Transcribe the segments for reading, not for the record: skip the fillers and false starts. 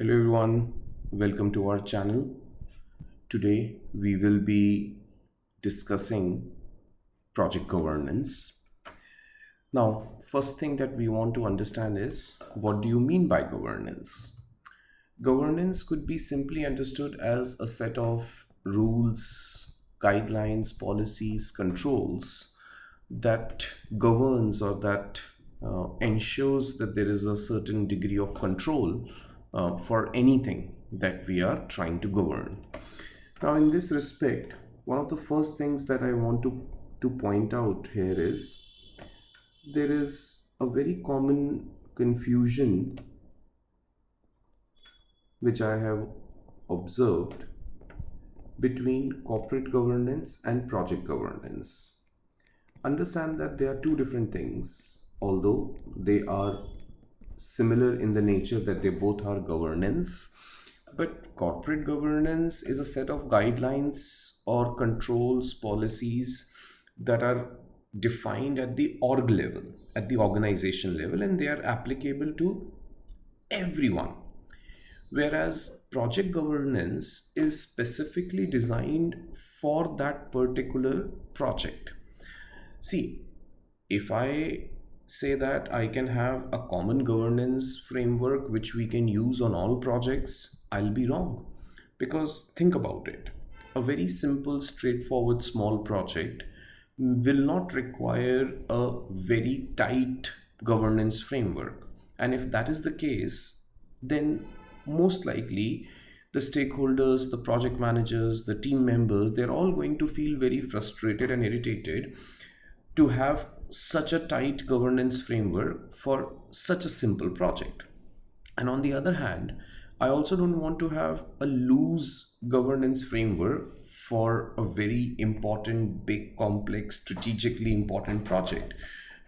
Hello everyone, welcome to our channel. Today we will be discussing project governance. Now, first thing that we want to understand is what do you mean by governance? Governance could be simply understood as a set of rules, guidelines, policies, controls that governs or that ensures that there is a certain degree of control for anything that we are trying to govern. Now, in this respect, one of the first things that I want to point out here is there is a very common confusion which I have observed between corporate governance and project governance. Understand that they are two different things, although they are similar in the nature that they both are governance. But corporate governance is a set of guidelines or controls, policies that are defined at the org level, at the organization level, and they are applicable to everyone. Whereas project governance is specifically designed for that particular project. See, if I say that I can have a common governance framework which we can use on all projects, I'll be wrong. Because think about it, a very simple, straightforward, small project will not require a very tight governance framework. And if that is the case, then most likely the stakeholders, the project managers, the team members, they're all going to feel very frustrated and irritated to have such a tight governance framework for such a simple project. And on the other hand, I also don't want to have a loose governance framework for a very important, big, complex, strategically important project.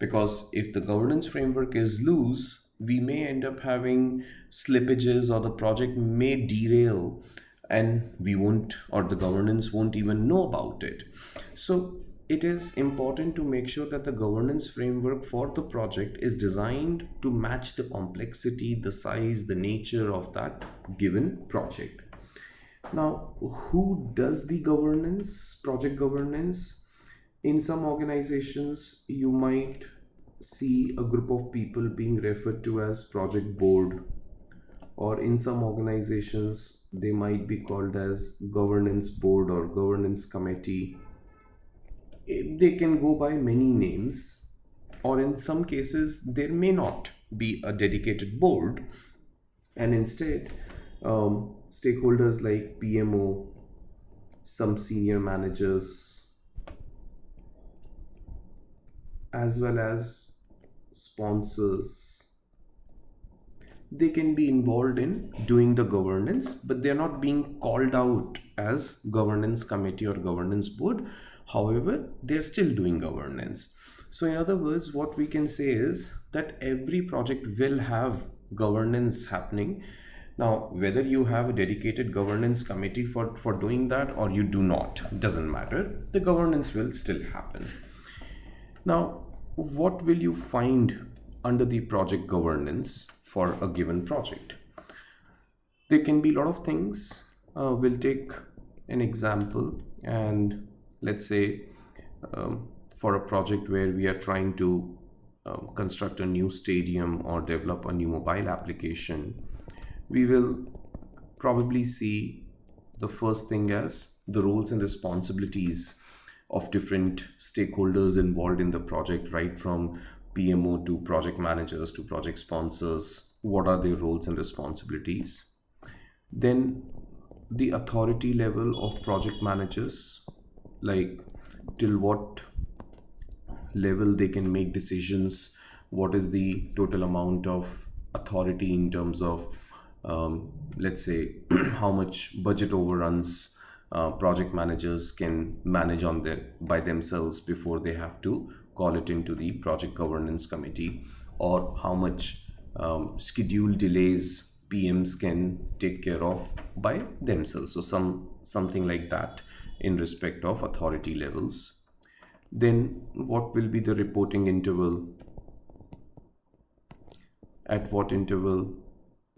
Because if the governance framework is loose, we may end up having slippages or the project may derail and we won't, or the governance won't even know about it. So it is important to make sure that the governance framework for the project is designed to match the complexity, the size, the nature of that given project. Now, who does the governance, project governance? In some organizations, you might see a group of people being referred to as project board, or in some organizations, they might be called as governance board or governance committee. They can go by many names, or in some cases there may not be a dedicated board, and instead stakeholders like PMO, some senior managers, as well as sponsors, they can be involved in doing the governance, but they're not being called out as governance committee or governance board. However, they're still doing governance. So, in other words, what we can say is that every project will have governance happening. Now, whether you have a dedicated governance committee for doing that or you do not, doesn't matter. The governance will still happen. Now, what will you find under the project governance for a given project? There can be a lot of things. We'll take an example, and let's say for a project where we are trying to construct a new stadium or develop a new mobile application, we will probably see the first thing as the roles and responsibilities of different stakeholders involved in the project, right from PMO to project managers to project sponsors. What are their roles and responsibilities? Then the authority level of project managers, like till what level they can make decisions, what is the total amount of authority in terms of let's say how much budget overruns project managers can manage on their by themselves before they have to call it into the project governance committee, or how much schedule delays PMs can take care of by themselves. So something like that in respect of authority levels. Then what will be the reporting interval? At what interval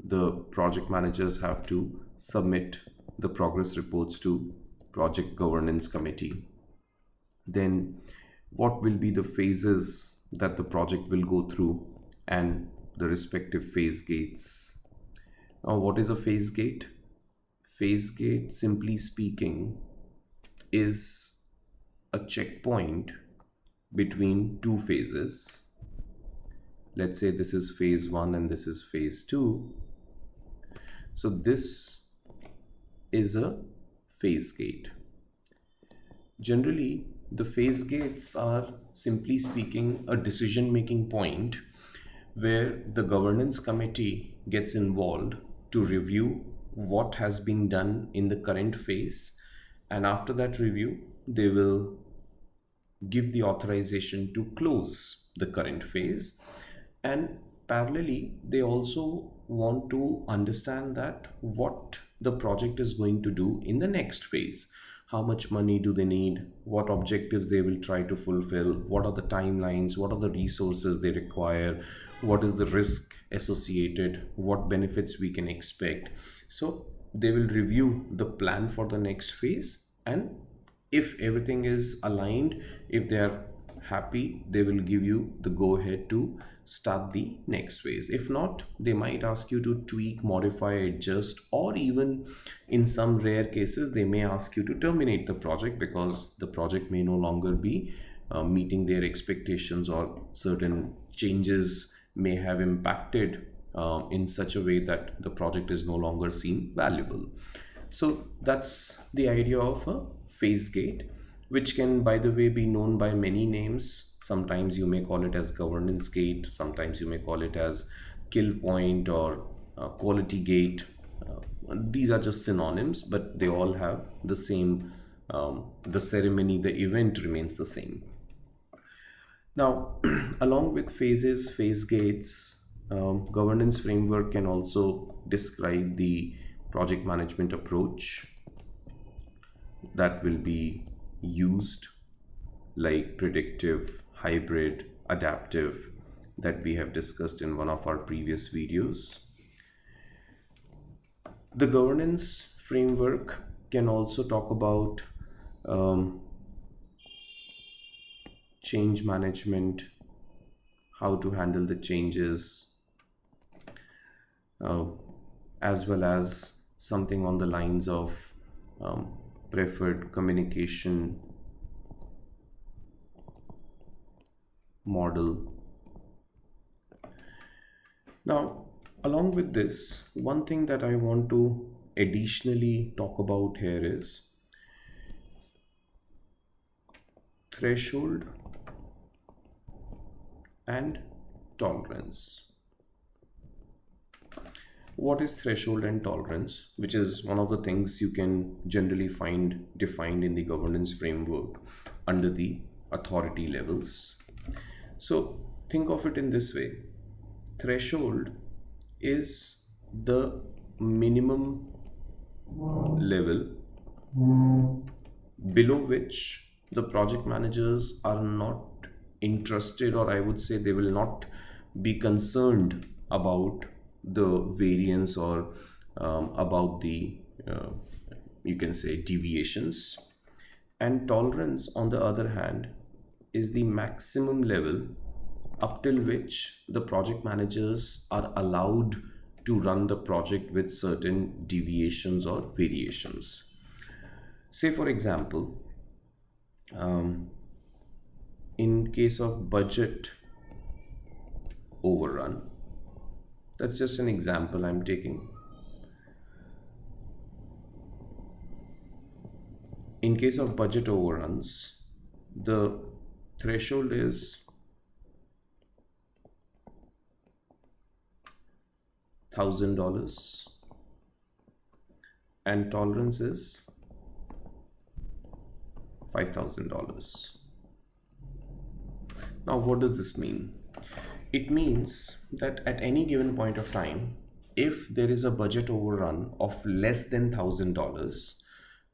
the project managers have to submit the progress reports to project governance committee. Then what will be the phases that the project will go through and the respective phase gates. Now, what is a phase gate? Phase gate, simply speaking, is a checkpoint between two phases. Let's say this is phase 1 and this is phase 2. So this is a phase gate. Generally, the phase gates are, simply speaking, a decision making point where the governance committee gets involved to review what has been done in the current phase, and after that review they will give the authorization to close the current phase. And parallelly, they also want to understand that what the project is going to do in the next phase. How much money do they need? What objectives they will try to fulfill? What are the timelines? What are the resources they require? What is the risk associated? What benefits we can expect? So they will review the plan for the next phase, and if everything is aligned, if they are happy, they will give you the go ahead to start the next phase. If not, they might ask you to tweak, modify, adjust, or even in some rare cases they may ask you to terminate the project because the project may no longer be meeting their expectations, or certain changes may have impacted in such a way that the project is no longer seen valuable. So that's the idea of a phase gate, which can, by the way, be known by many names. Sometimes you may call it as governance gate, sometimes you may call it as kill point or quality gate. These are just synonyms, but they all have the same, the ceremony, the event remains the same. Now, along with phases, phase gates, governance framework can also describe the project management approach that will be used, like predictive, hybrid, adaptive, that we have discussed in one of our previous videos. The governance framework can also talk about change management, how to handle the changes, as well as something on the lines of preferred communication model. Now, along with this, one thing that I want to additionally talk about here is threshold and tolerance. What is threshold and tolerance? Which is one of the things you can generally find defined in the governance framework under the authority levels. So think of it in this way. Threshold is the minimum level below which the project managers are not interested, or I would say they will not be concerned about the variance or about the you can say deviations. And tolerance, on the other hand, is the maximum level up till which the project managers are allowed to run the project with certain deviations or variations. Say for example, in case of budget overrun, that's just an example I'm taking. In case of budget overruns, the threshold is $1,000 and tolerance is $5,000. Now, what does this mean? It means that at any given point of time, if there is a budget overrun of less than $1,000,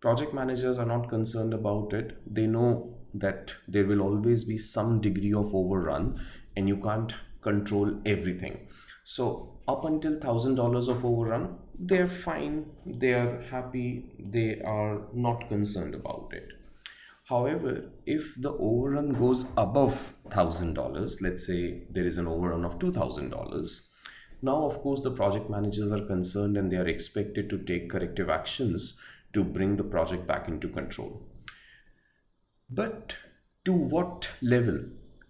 project managers are not concerned about it. They know that there will always be some degree of overrun and you can't control everything. So up until $1,000 of overrun, they're fine, they are happy, they are not concerned about it. However, if the overrun goes above $1,000, let's say there is an overrun of $2,000, now of course the project managers are concerned and they are expected to take corrective actions to bring the project back into control. But to what level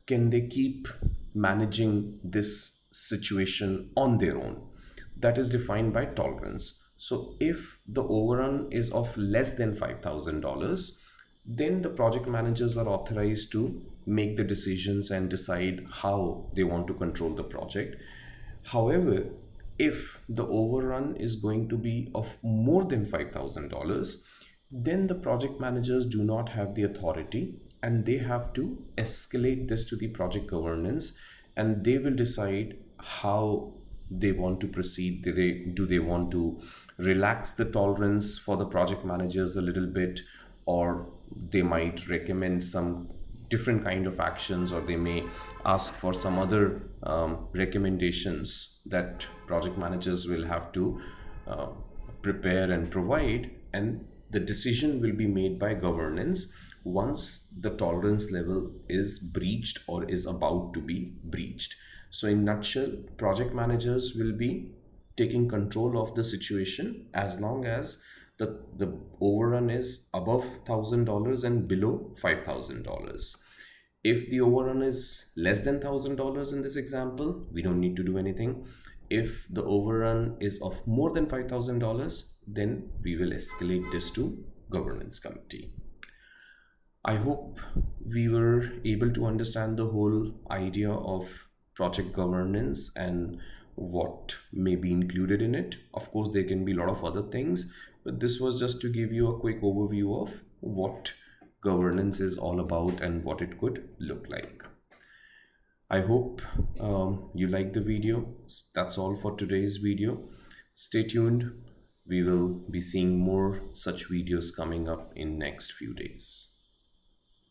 can they keep managing this situation on their own? That is defined by tolerance. So if the overrun is of less than $5,000, then the project managers are authorized to make the decisions and decide how they want to control the project. However, if the overrun is going to be of more than $5,000, then the project managers do not have the authority and they have to escalate this to the project governance, and they will decide how they want to proceed. Do they want to relax the tolerance for the project managers a little bit, or they might recommend some different kind of actions, or they may ask for some other recommendations that project managers will have to uh, prepare and provide, and the decision will be made by governance once the tolerance level is breached or is about to be breached. So in nutshell, project managers will be taking control of the situation as long as the overrun is above $1,000 and below $5,000. If the overrun is less than $1,000 in this example, we don't need to do anything. If the overrun is of more than $5,000, then we will escalate this to governance committee. I hope we were able to understand the whole idea of project governance and what may be included in it. Of course, there can be a lot of other things, but this was just to give you a quick overview of what governance is all about and what it could look like. I hope you like the video. That's all for today's video. Stay tuned. We will be seeing more such videos coming up in next few days.